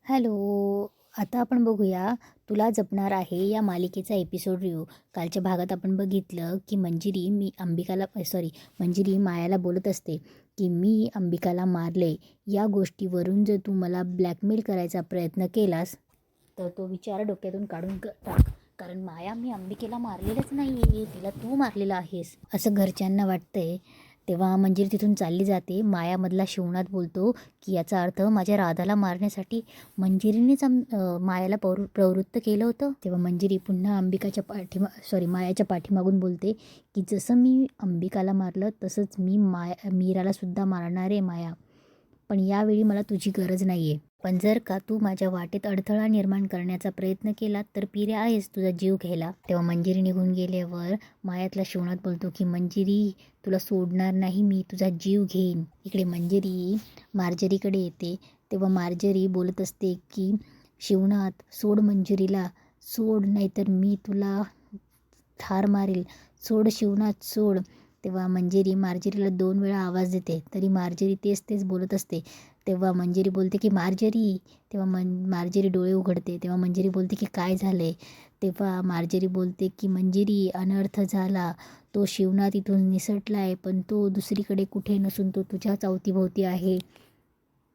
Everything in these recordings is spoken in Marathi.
हॅलो. आता आपण बघूया तुला जपणार आहे या मालिकेचा एपिसोड रिव्ह्यू. कालच्या भागात आपण बघितलं की मंजिरी मायाला बोलत असते की मी अंबिकाला मारले. या गोष्टीवरून जर तू मला ब्लॅकमेल करायचा प्रयत्न केलास तर तो विचार डोक्यातून काढून टाक. कारण माया, मी अंबिकेला मारलेलंच नाही आहे, तिला तू मारलेलं आहेस असं घरच्यांना वाटतंय. तेव्हा मंजिरी तिथून चालली जाते. मायामधला शिवनाथ बोलतो की याचा अर्थ माझ्या राधाला मारण्यासाठी मंजिरीनेच मायाला प्रवृत्त केलं होतं. तेव्हा मंजिरी पुन्हा मायाच्या पाठीमागून बोलते की जसं मी अंबिकाला मारलं तसंच मी मीराला सुद्धा मारणार आहे माया. पण यावेळी मला तुझी गरज नाही आहे. पण जर का तू माझ्या वाटेत अडथळा निर्माण करण्याचा प्रयत्न केला तर पिरे आहेस तुझा जीव घ्यायला. तेव्हा मंजिरी निघून गेल्यावर मायातला शिवनाथ बोलतो की मंजिरी, तुला सोडणार नाही मी, तुझा जीव घेईन. इकडे मंजिरी मार्जरीकडे येते. तेव्हा मार्जरी बोलत असते की शिवनाथ, सोड मंजिरीला, सोड, नाहीतर मी तुला ठार मारेल, सोड शिवनाथ, सोड. तेव्हा मंजिरी मार्जरीला 2 वेळा आवाज देते, तरी मार्जरी तेच बोलत असते. तेव्हा मंजिरी बोलते की मार्जरी. तेव्हा मार्जरी डोळे उघडते. तेव्हा मंजिरी बोलते की काय झालंय. तेव्हा मार्जरी बोलते की मंजिरी, अनर्थ झाला. तो शिवनाथ इथून निसटलाय, पण तो दुसरीकडे कुठे नसून तो तुझ्याच अवतीभोवती आहे,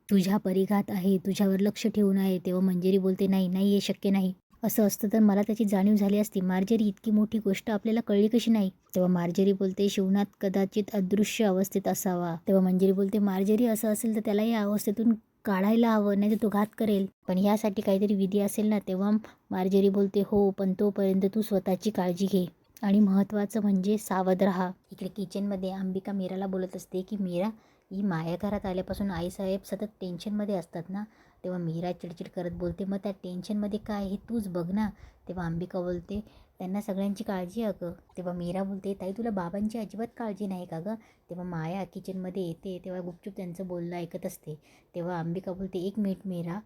तुझ्या परिघात आहे, तुझ्यावर लक्ष ठेवून आहे. तेव्हा मंजिरी बोलते नाही नाही, हे शक्य नाही. असं असतं तर मला त्याची जाणीव झाली असती. मार्जरी, इतकी मोठी गोष्ट आपल्याला कळली कशी नाही. तेव्हा मार्जरी बोलते शिवनाथ कदाचित अदृश्य अवस्थेत असावा. तेव्हा मंजिरी बोलते मार्जरी, असं असेल तर त्याला या अवस्थेतून काढायला हवं, नाही तर तो घात करेल. पण यासाठी काहीतरी विधी असेल ना. तेव्हा मार्जरी बोलते हो, पण तोपर्यंत तू स्वतःची काळजी घे आणि महत्त्वाचं म्हणजे सावध राहा. इकडे किचनमध्ये अंबिका मीराला बोलत असते की मीरा, ही माया घरात आल्यापासून आईसाहेब सतत टेन्शनमध्ये असतात ना. तेव्हा मीरा चिडचिड करत बोलते मग त्या टेन्शनमध्ये काय हे तूच बघ ना. तेव्हा अंबिका बोलते त्यांना सगळ्यांची काळजी आहे अगं. तेव्हा मीरा बोलते ताई, तुला बाबांची अजिबात काळजी नाही का गं. तेव्हा माया किचनमध्ये येते. तेव्हा गुपचूप त्यांचं बोलणं ऐकत असते. तेव्हा अंबिका बोलते एक मिनिट मीरा,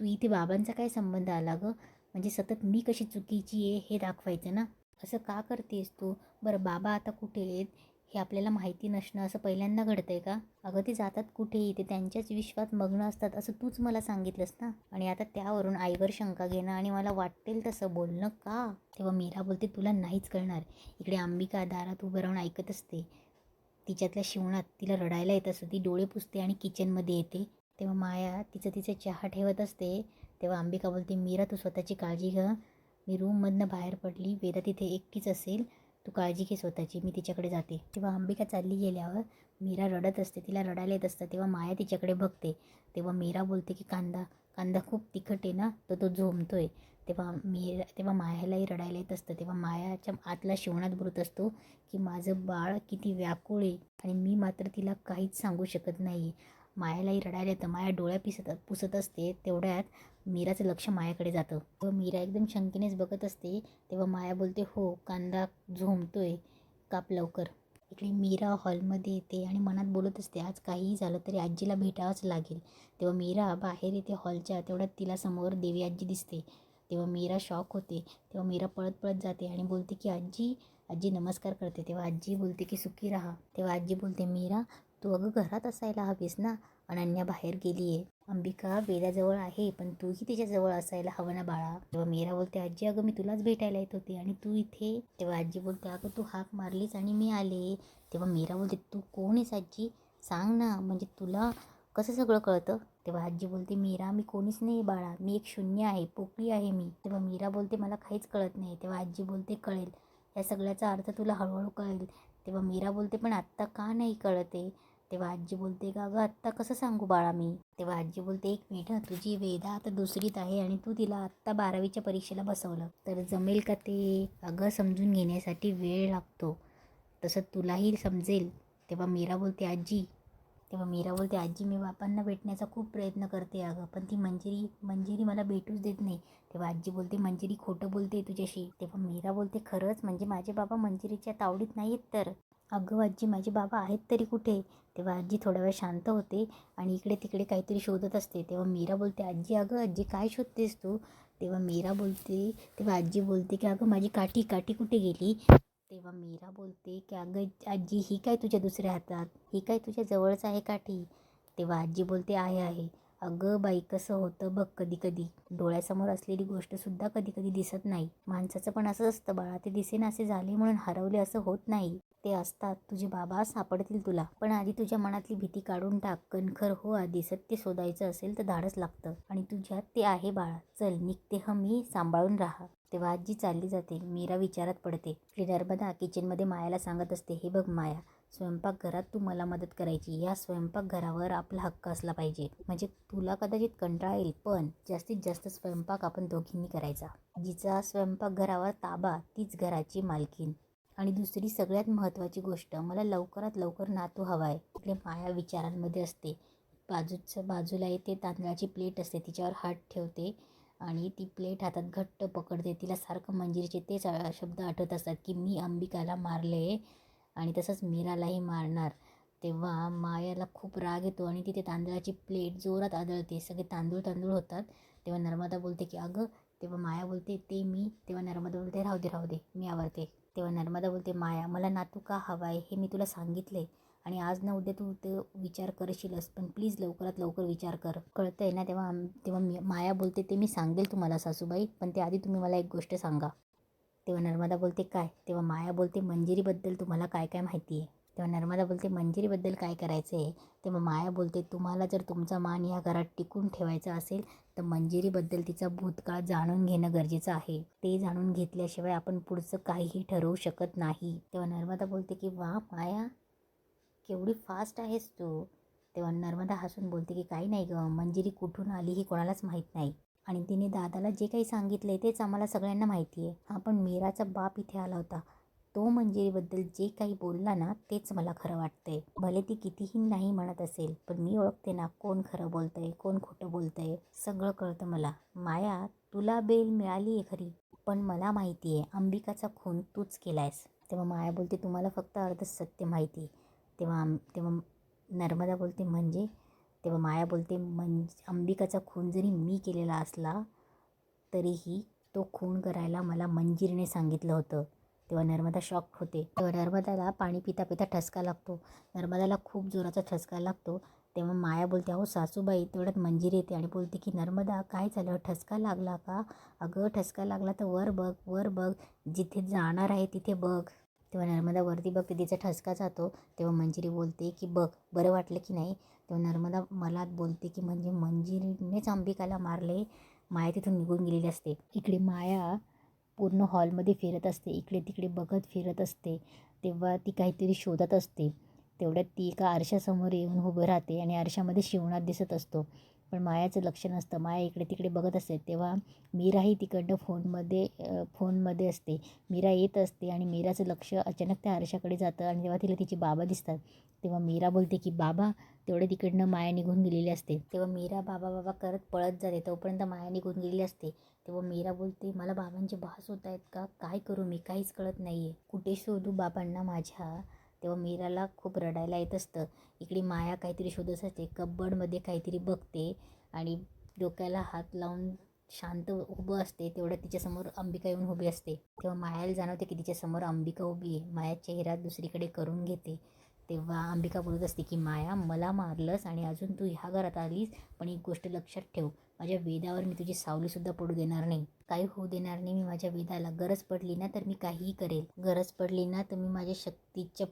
तू इथे बाबांचा काय संबंध आला गं. म्हणजे सतत मी कशी चुकीची आहे हे दाखवायचं ना. असं का करतेस तू. बरं, बाबा आता कुठे आहेत हे आपल्याला माहिती नसणं असं पहिल्यांदा घडतंय का. अगं ते जातात कुठेही, ते त्यांच्याच विश्वात मग्न असतात असं तूच मला सांगितलंस ना. आणि आता त्यावरून आईवर शंका घेणं आणि मला वाटेल तसं बोलणं का. तेव्हा मीरा बोलते तुला नाहीच कळणार. इकडे अंबिका दारात उभं राहून ऐकत असते. तिच्यातल्या शिवणात तिला रडायला येत असतं. ती डोळे पुसते आणि किचनमध्ये येते. तेव्हा माया तिचं चहा ठेवत असते. तेव्हा अंबिका बोलते मीरा, तू स्वतःची काळजी घ्या. मी रूममधनं बाहेर पडली, वेदा तिथे एकटीच असेल, तू काळजी घे स्वतःची, मी तिच्याकडे जाते. तेव्हा अंबिका चालली गेल्यावर मीरा रडत असते. तिला रडायला येत असतं. तेव्हा माया तिच्याकडे बघते. तेव्हा मीरा बोलते की कांदा कांदा खूप तिखट आहे ना, तर तो झोंबतोय. तेव्हा मायालाही रडायला येत असतं. तेव्हा मायाच्या आतला शिवणात बोलत असतो की माझं बाळ किती व्याकुळ आहे आणि मी मात्र तिला काहीच सांगू शकत नाही. मायालाही रडायला येतं. माया डोळ्या पुसत असते. तेवढ्यात मीराचं लक्ष मायाकडे जातं. तेव्हा मीरा एकदम शंकेनेच बघत असते. तेव्हा माया बोलते हो, कांदा झोंबतोय, काप लवकर. इकडे मीरा हॉलमध्ये येते आणि मनात बोलत असते आज काहीही झालं तरी आजीला भेटावंच लागेल. तेव्हा मीरा बाहेर येते हॉलच्या. तेवढ्यात तिला समोर देवी आजी दिसते. तेव्हा मीरा शॉक होते. तेव्हा मीरा पळत पळत जाते आणि बोलते की आजी. आजी नमस्कार करते. तेव्हा आजी बोलते की सुखी राहा. तेव्हा आजी बोलते मीरा, तू अगं घरात असायला हवीस ना, अनन्या बाहेर गेली आहे. अंबिका वेदाजवळ आहे, पण तूही तिच्याजवळ असायला हवं ना बाळा. तेव्हा मीरा बोलते आजी, अगं मी तुलाच भेटायला येत होते आणि तू इथे. तेव्हा आजी बोलते अगं तू हाक मारलीच आणि मी आले. तेव्हा मीरा बोलते तू कोण आहेस आजी, सांग ना, म्हणजे तुला कसं सगळं कळतं. तेव्हा आजी बोलते मीरा, मी कोणीच नाही बाळा, मी एक शून्य आहे, पोकळी आहे मी. तेव्हा मीरा बोलते मला काहीच कळत नाही. तेव्हा आजी बोलते कळेल, या सगळ्याचा अर्थ तुला हळूहळू कळेल. तेव्हा मीरा बोलते पण आत्ता का नाही कळते. तेव्हा आजी बोलते का अगं आत्ता कसं सांगू बाळा मी. तेव्हा आजी बोलते एक मिनिट, तुझी वेदा आता 2रीत आहे आणि तू तिला आत्ता 12वीच्या परीक्षेला बसवलं तर जमेल का ते. अगं समजून घेण्यासाठी वेळ लागतो, तसं तुलाही समजेल. तेव्हा मीरा बोलते आजी मी बापांना भेटण्याचा खूप प्रयत्न करते अगं, पण ती मंजिरी मला भेटूच देत नाही. तेव्हा आजी बोलते मंजिरी खोटं बोलते तुझ्याशी. तेव्हा मीरा बोलते खरंच, म्हणजे माझे बाबा मंजिरीच्या तावडीत नाही आहेत तर. अगं आजी, माझे बाबा आहेत तरी कुठे. तेव्हा आजी थोडा वेळ शांत होते आणि इकडे तिकडे काहीतरी शोधत असते. तेव्हा मीरा बोलते आजी, अगं आजी काय शोधतेस तू. तेव्हा आजी बोलते की अगं माझी काठी कुठे गेली. तेव्हा मीरा बोलते की अगं आजी, ही काय तुझ्या दुसऱ्या हातात, ही काय तुझ्या जवळच आहे काठी. तेव्हा आजी बोलते आहे. अगं बाई, कसं होतं बघ, कधी कधी डोळ्यासमोर असलेली गोष्टसुद्धा कधी कधी दिसत नाही. माणसाचं पण असं असतं बाळा, ते दिसेनासे झाले म्हणून हरवले असं होत नाही. ते असतात. तुझे बाबा सापडतील तुला. पण आधी तुझ्या मनातली भीती काढून टाक. कणखर हो आधी. सत्य शोधायचं असेल तर धाडस लागतं आणि तुझ्यात ते आहे बाळा. चल निघते मी, सांभाळून राहा. तेव्हा आजी चालली जाते. मीरा विचारात पडते. नर्मदा किचनमध्ये मायाला सांगत असते, हे बघ माया, स्वयंपाकघरात तू मला मदत करायची. या स्वयंपाकघरावर आपला हक्क असला पाहिजे. म्हणजे तुला कदाचित कंटाळा येईल, पण जास्तीत जास्त स्वयंपाक आपण दोघींनी करायचा. जिचा स्वयंपाकघरावर ताबा तीच घराची मालकीन. आणि दुसरी सगळ्यात महत्त्वाची गोष्ट, मला लवकरात लवकर नातू हवाय. इकडे माया विचारांमध्ये असते. बाजूला येते, तांदळाची प्लेट असते, तिच्यावर हात ठेवते आणि ती प्लेट हातात घट्ट पकडते. तिला सारखं मंजिरीचे तेच शब्द आठवत असतात की मी अंबिकाला मारले आणि तसंच मीरालाही मारणार. तेव्हा मायाला खूप राग येतो आणि तिथे तांदळाची प्लेट जोरात आदळते. सगळे तांदूळ तांदूळ होतात. तेव्हा नर्मदा बोलते की अगं, तेव्हा माया बोलते ते मी. तेव्हा नर्मदा बोलते राहू दे मी आवरते. तेव्हा नर्मदा बोलते, माया, मला नातू का हवाय हे मी तुला सांगितले आणि आज ना उद्या तू ते विचार करशीलच, पण प्लीज लवकरात लवकर विचार कर, कळतंय ना. तेव्हा माया बोलते, ते मी सांगेल तुम्हाला सासूबाई, पण ते आधी तुम्ही मला एक गोष्ट सांगा. तेव्हा नर्मदा बोलते, काय? तेव्हा माया बोलते, मंजिरीबद्दल तुम्हाला काय काय माहिती आहे? तेव्हा नर्मदा बोलते, मंजिरीबद्दल काय करायचं आहे? तेव्हा माया बोलते, तुम्हाला जर तुमचा मान या घरात टिकून ठेवायचा असेल तर मंजिरीबद्दल तिचा भूतकाळ जाणून घेणं गरजेचं आहे. ते जाणून घेतल्याशिवाय आपण पुढचं काहीही ठरवू शकत नाही. तेव्हा नर्मदा बोलते की वा माया, केवढी फास्ट आहेस तू. तेव्हा नर्मदा हसून बोलते की काही नाही गं, मंजिरी कुठून आली ही कोणालाच माहीत नाही आणि तिने दादाला जे काही सांगितलं तेच आम्हाला सगळ्यांना माहिती आहे. हा, पण मीराचा बाप इथे आला होता, तो मंजिरीबद्दल जे काही बोलला ना तेच मला खरं वाटतंय. भले ती कितीही नाही म्हणत असेल, पण मी ओळखते ना कोण खरं बोलतंय कोण खोटं बोलतंय. सगळं कळतं मला. माया, तुला बेल मिळाली आहे खरी, पण मला माहिती आहे अंबिकाचा खून तूच केलायस. तेव्हा माया बोलते, तुम्हाला फक्त अर्धच सत्य माहिती. तेव्हा नर्मदा बोलते, म्हणजे? तेव्हा माया बोलते, अंबिकाचा खून जरी मी केलेला असला तरीही तो खून करायला मला मंजिरीने सांगितलं होतं. तेव्हा नर्मदा शॉक होते. तेव्हा नर्मदाला पाणी पिता पिता ठसका लागतो. नर्मदाला खूप जोराचा ठसका लागतो. तेव्हा माया बोलते, अहो सासूबाई. तेवढ्यात मंजिरी येते आणि बोलते की नर्मदा, काय झालं? ठसका लागला का? अगं, ठसका लागला तर वर बघ, वर बघ, जिथे जाणार आहे तिथे बघ. तेव्हा नर्मदा वरती बघते, तिचा ठसका जातो. तेव्हा मंजिरी बोलते की बघ, बरं वाटलं की नाही? तेव्हा नर्मदा मला बोलते की म्हणजे मंजिरीनेच अंबिकाला मारले. माया तिथून निघून गेलेली असते. इकडे माया पूर्ण हॉलमध्ये फिरत असते, इकडे तिकडे बघत फिरत असते. तेव्हा ती काहीतरी शोधत असते. तेवढ्यात ती एका आरशासमोर येऊन उभं राहते आणि आरशामध्ये शिवनाथ दिसत असतो. पण मायाचं लक्ष नसतं. माया इकडे तिकडे बघत असते. तेव्हा मीराही तिकडनं फोनमध्ये असते. मीरा येत असते आणि मीराचं लक्ष अचानक त्या आरशाकडे जातं आणि तेव्हा तिला तिचे बाबा दिसतात. तेव्हा मीरा बोलते की बाबा. तेवढे तिकडनं माया निघून गेलेली असते. तेव्हा मीरा बाबा बाबा करत पळत जाते. तोपर्यंत माया निघून गेलेली असते. तेव्हा मीरा बोलते, मला बाबांचे भास होत आहेत का? काय करू मी? काहीच कळत नाही आहे. कुठे शोधू बाबांना माझ्या? तेव्हा मीराला खूप रडायला येत असतं. इकडे माया काहीतरी शोधत असते. कबर्डमध्ये काहीतरी बघते आणि डोक्याला हात लावून शांत उभं असते. तेवढ्यात तिच्यासमोर अंबिका येऊन उभी असते. तेव्हा मायाला जाणवते की तिच्यासमोर अंबिका उभी आहे. माया चेहरा दुसरीकडे करून घेते. तेव्हा अंबिका बोलत असते की माया, मला मारलंस आणि अजून तू ह्या घरात आलीस, पण एक गोष्ट लक्षात ठेव, माझ्या वेदावर मी तुझी सावलीसुद्धा पडू देणार नाही. काही होऊ देणार नाही मी माझ्या वेदाला. गरज पडली ना तर मी काहीही करेल. गरज पडली ना तर मी माझ्या शक्तीच्या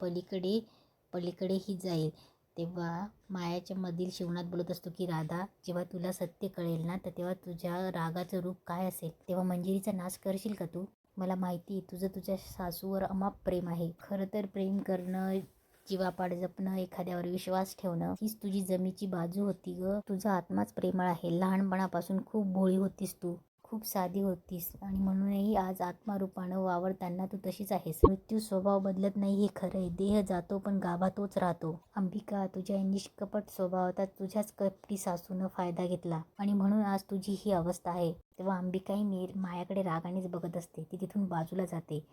पलीकडेही जाईल. तेव्हा मायाच्या मधील शिवनाथ बोलत असतो की राधा, जेव्हा तुला सत्य कळेल ना तर तेव्हा तुझ्या रागाचं रूप काय असेल तेव्हा मंजिरीचा नाश करशील का तू? मला माहिती आहे तुझं तुझ्या सासूवर अमाप प्रेम आहे. खरं तर प्रेम करणं, जीवापाड जपणं, एखाद्यावर विश्वास ठेवणं हीच तुझी जमेची बाजू होती ग. तुझा आत्माच प्रेमळ आहे. लहानपणापासून खूप भोळी होतीस तू, खूप साधी होतीस आणि म्हणूनही आज आत्मारूपानं वावरताना तू तशीच आहेस. मृत्यू स्वभाव बदलत नाही हे खरंय. देह जातो पण गाभा तोच राहतो. अंबिका, तुझ्या निष्कपट स्वभावाचा तुझ्याच कपटी सासूनं फायदा घेतला आणि म्हणून आज तुझी ही अवस्था आहे. तेव्हा अंबिकाही मायाकडे रागानेच बघत असते. ती तिथून बाजूला जाते.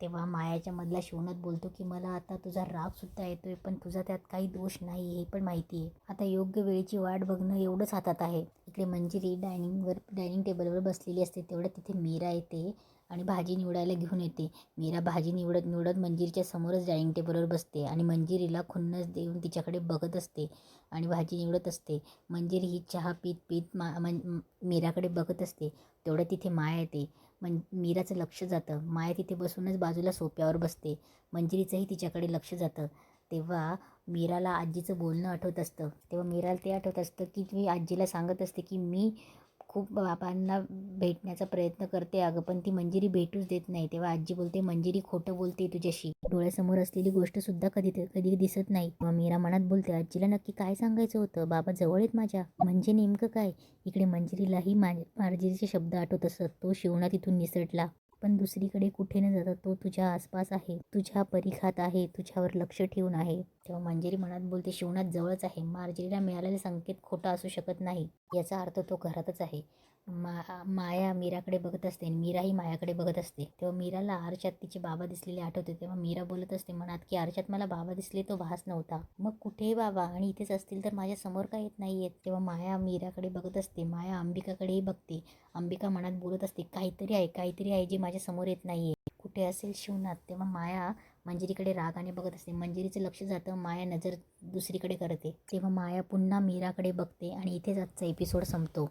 तेव्हा मायाच्या मधला शिवनाथ बोलतो की मला आता तुझा रागसुद्धा येतोय, पण तुझा त्यात काही दोष नाही हे पण माहिती आहे. आता योग्य वेळेची वाट बघणं एवढंच हातात आहे. इकडे मंजिरी डायनिंग टेबलवर बसलेली असते. तेवढ्यात तिथे मीरा येते आणि भाजी निवडायला घेऊन येते. मीरा भाजी निवडत निवडत मंजिरीच्या समोरच डायनिंग टेबलवर बसते आणि मंजिरीला खुन्नस देऊन तिच्याकडे बघत असते आणि भाजी निवडत असते. मंजिरी ही चहा पीत पीत मीराकडे बघत असते. तेवढं तिथे माया येते. मीराचं लक्ष जातं. माया तिथे बसूनच बाजूला सोफ्यावर बसते. मंजिरीचंही तिच्याकडे लक्ष जातं. तेव्हा मीराला आजीचं बोलणं आठवत असतं. तेव्हा मीराला ते आठवत असतं की मी आजीला सांगत असते की मी खूप बाबांना भेटण्याचा प्रयत्न करते अगं, पण ती मंजिरी भेटूच देत नाही. तेव्हा आजी बोलते, मंजिरी खोटं बोलते तुझ्याशी, डोळ्यासमोर असलेली गोष्ट सुद्धा कधी कधी दिसत नाही. तेव्हा मीरा मनात बोलते, आजीला नक्की काय सांगायचं होतं? बाबा जवळ आहेत माझ्या, म्हणजे नेमकं काय? इकडे मंजिरीलाही मार्जिरीचे शब्द आठवत असत. तो शिवणा तिथून निसटला, पण दुसरीकडे कुठे न जाता तो तुझ्या आसपास आहे, तुझ्या परीखात आहे, तुझ्यावर लक्ष ठेवून आहे. तेव्हा मंजिरी मनात बोलते, शिवणात जवळच आहे. मार्जिरीला मिळालेले संकेत खोटा असू शकत नाही. याचा अर्थ तो घरातच आहे. माया मीराकडे बघत असते आणि मीराही मायाकडे बघत असते. तेव्हा मीराला आरशात तिचे बाबा दिसलेले आठवते. तेव्हा मीरा बोलत असते मनात की आरशात मला बाबा दिसले, तो भास नव्हता. मग कुठे बाबा? आणि इथेच असतील तर माझ्या समोर का येत नाही आहेत? तेव्हा माया मीराकडे बघत असते. माया अंबिकाकडेही बघते. अंबिका मनात बोलत असते, काहीतरी आहे जे माझ्या समोर येत नाहीये. कुठे असेल शिवनात? तेव्हा माया मंजिरीकडे रागाने बघत असते. मंजिरीचं लक्ष जातं. माया नजर दुसरीकडे करते. तेव्हा माया पुन्हा मीराकडे बघते आणि इथेच आजचा एपिसोड संपतो.